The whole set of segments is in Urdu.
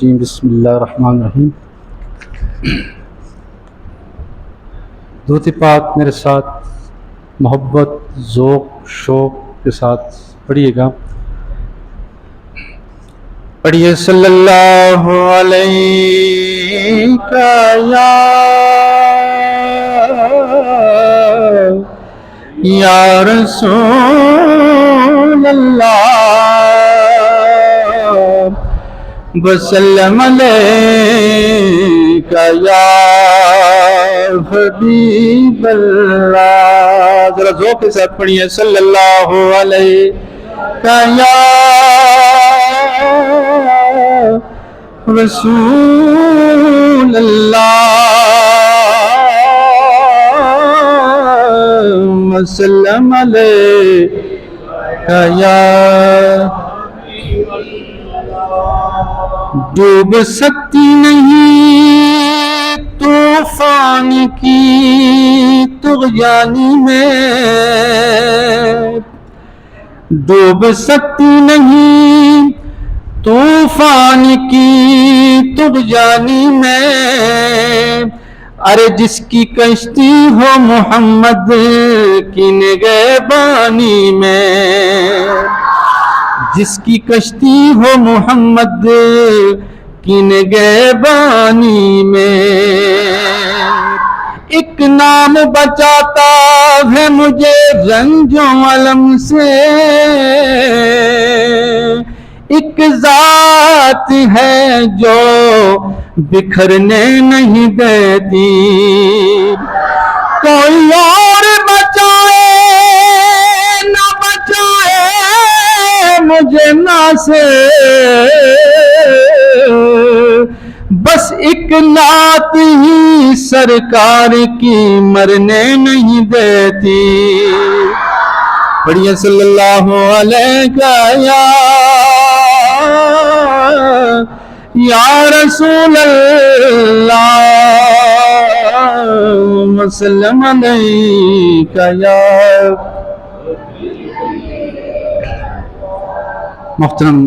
جی بسم اللہ الرحمن الرحیم۔ درود پاک میرے ساتھ محبت، ذوق، شوق کے ساتھ پڑھیے گا۔ پڑھیے صلی اللہ علیہ یا رسول اللہ وسلم علیکہ یا حبیب اللہ۔ ذرا ذوق کے ساتھ پڑھیے صلی اللہ علیہ یا رسول اللہ وسلم علیکہ یا ڈوب سکتی نہیں طوفان کی طغیانی میں، ڈوب سکتی نہیں طوفان کی طغیانی میں، ارے جس کی کشتی ہو محمد کی نگہبانی میں، جس کی کشتی ہو محمد کی نگہبانی میں، ایک نام بچاتا ہے مجھے رنج و الم سے، ایک ذات ہے جو بکھرنے نہیں دیتی، کوئی اور بچائے نہ بچائے مجھے نا سے، بس ایک نعت ہی سرکار کی مرنے نہیں دیتی۔ پڑھیے صلی اللہ علیہ یا رسول اللہ وسلم علیکہ یا۔ محترم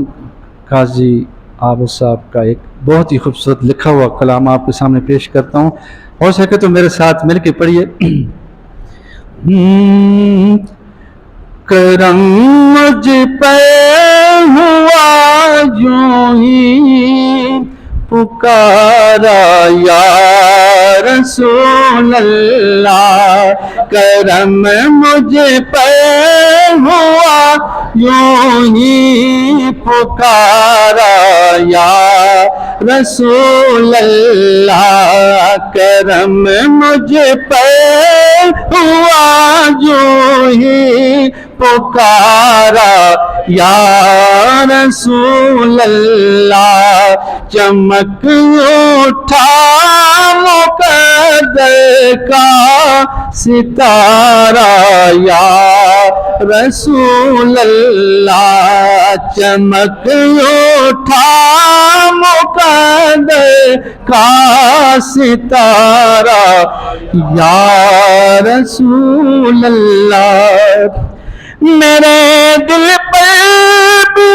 قاضی عابد صاحب کا ایک بہت ہی خوبصورت لکھا ہوا کلام آپ کے سامنے پیش کرتا ہوں، ہو سکے تو میرے ساتھ مل کے پڑھیے۔ کرم مجھ پہ ہوا یوں ہی پکارا یا رسول اللہ، کرم مجھ پہ ہوا یوں ہی پکارا یا رسول اللہ، کرم مجھ پہ ہوا یوں ہی پکارا یا رسول اللہ، چمک اٹھا مقدر کا ستارہ یا رسول اللہ، چمک اٹھا مقدر کا ستارہ یا رسول اللہ، میرے دل پر بھی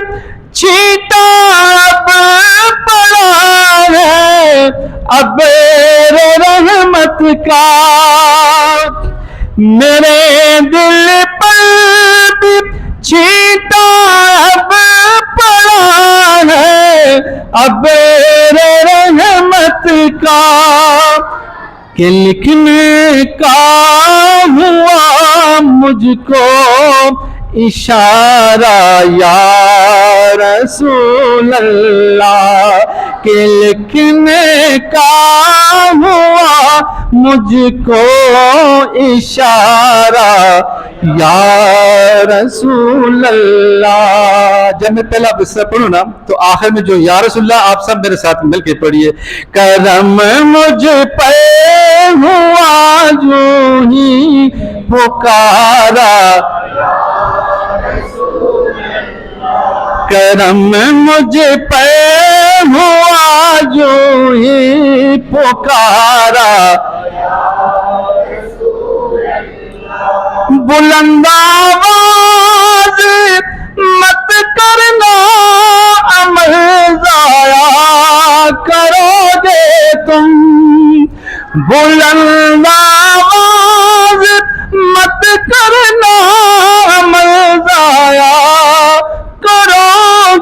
چھینٹا اب پڑا ہے ابر رحمت کا، میرے دل پر بھی چھینٹا اب پڑا ہے ابر رحمت کا، کہ لکھنے کا ہوا مجھ کو اشارہ یا رسول اللہ، کہ لکھنے کا ہوا مجھ کو اشارہ یا رسول اللہ۔ جب میں پہلا قصہ پڑھوں نا تو آخر میں جو یا رسول اللہ آپ سب میرے ساتھ مل کے پڑھیے۔ کرم مجھ پہ ہوا جو ہی پکارا، کرم مجھ پہ ہوا جو ہی پکارا، بلند آواز مت کرنا عمل ضائع، کرو گے تم، بلند آواز مت کرنا عمل ضائع کرو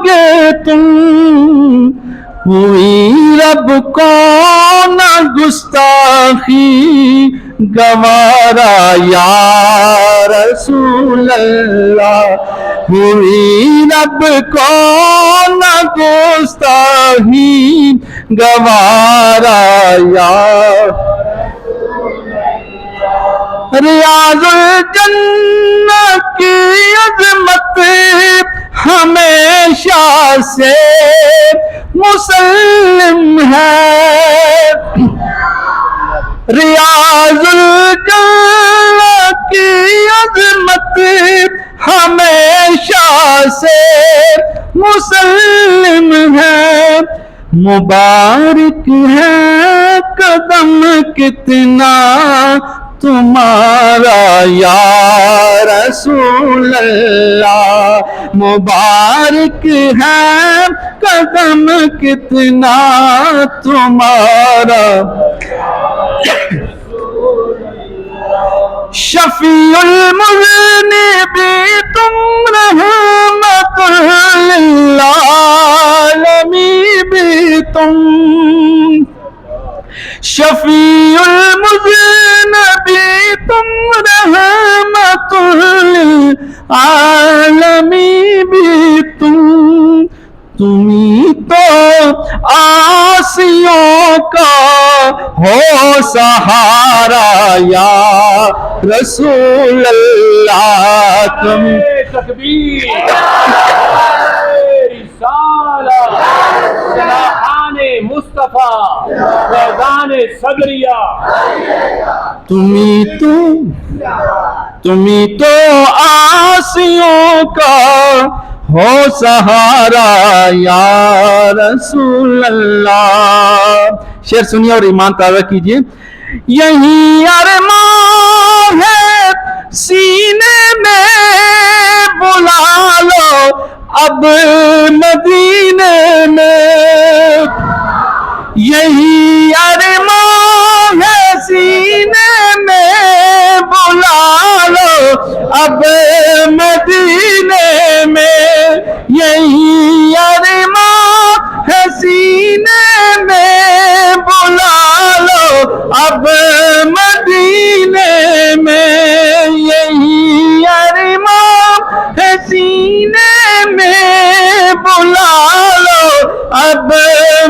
گے تم، ہوئی رب کو نہ گستاخی گوارا یا رسول اللہ، ہوئی رب کو نہ گستاخی گوارا یا ریاض الجنہ کی عظمت ہمیشہ سے مسلم ہے، ریاض الجنہ کی عظمت ہمیشہ سے مسلم ہے، مبارک ہے قدم کتنا تمہارا یا رسول اللہ، مبارک ہے قدم کتنا تمہارا، شفیع المذنبین تم رحمت للعالمین بھی تم، شفیع المذنبین تم رحمت للعالمین بھی تم، تمہیں تو عاصیوں کا ہو سہارا یا رسول اللہ، تم تکبیر رسالہ جناحان مصطفیٰ فیضان صدریہ، تمہیں تو عاصیوں کا ہو سہارا یا رسول اللہ۔ شعر سنیے اور ایمان تازہ کیجئے، یہی ارمان ہے سینے میں بلا لو اب مدینے میں، یہی ارمان ہے سینے میں بلا لو اب مدینے میں، یہی ارمان ہے سینے میں بلا لو اب مدینے میں، یہی ارمان ہے سینے میں بلا لو اب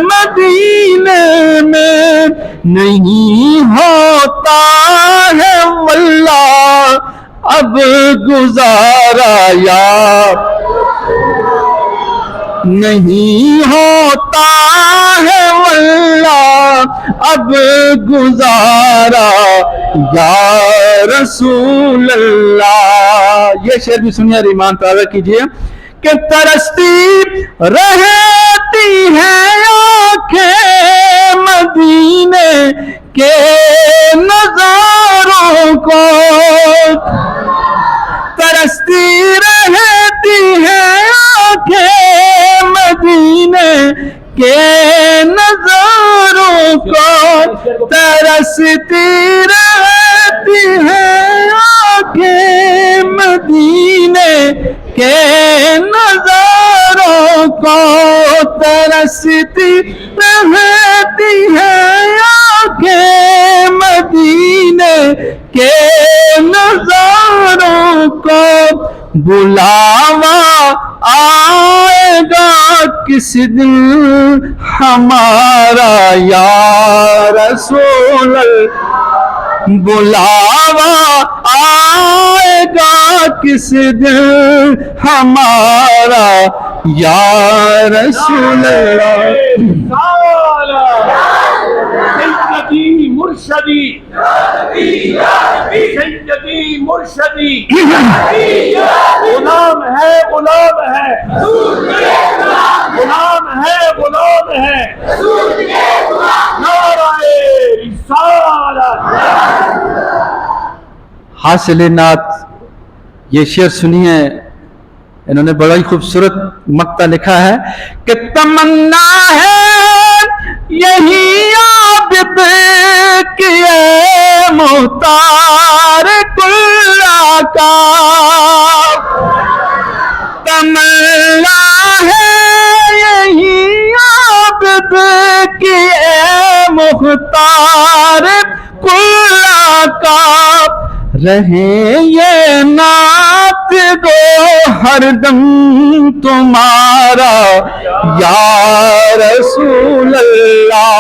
مدینے میں، نہیں ہوتا ہے واللہ اب گزارا یا، نہیں ہوتا ہے واللہ اب گزارا یا رسول اللہ۔ یہ شعر بھی سنیے اور ایمان تازہ کیجئے کہ ترستی رہتی ہے آنکھیں مدینے کے نظاروں کو، ترستی رہتی ہے آنکھیں مدینے کے نظاروں کو، ترستی رہتی ہے آنکھیں مدینے کے نظاروں کو، ترستی رہتی ہے آنکھیں مدینے کے نظاروں کو، بلاوا آئے گا کس دن ہمارا یا رسول اللہ، بلاوا آئے گا کس دن ہمارا یا رسول اللہ۔ سیدی مرشدی سیدی مرشدی، غلام ہے غلام ہے غلام ہے غلام ہے، نعرہ رسالت۔ حاصل نعت یہ شعر سنیے، انہوں نے بڑا ہی خوبصورت مقطع لکھا ہے کہ تمنا ہے تمنا ہے یہی عابد کی اے مختار کلا کا، رہے یہ نعت گو ہر دم تمہارا یا رسول اللہ،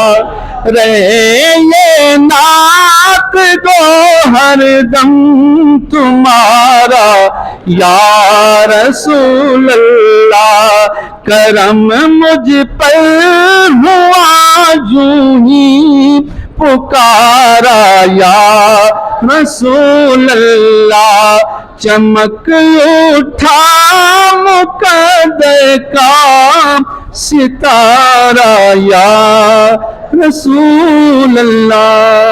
رہے یہ نعت گو ہر دم تمہارا یا رسول اللہ، کرم مجھ پر ہوا یوں ہی پکارا یا رسول اللہ، چمک اٹھا مقدر کا ستارہ یا رسول اللہ۔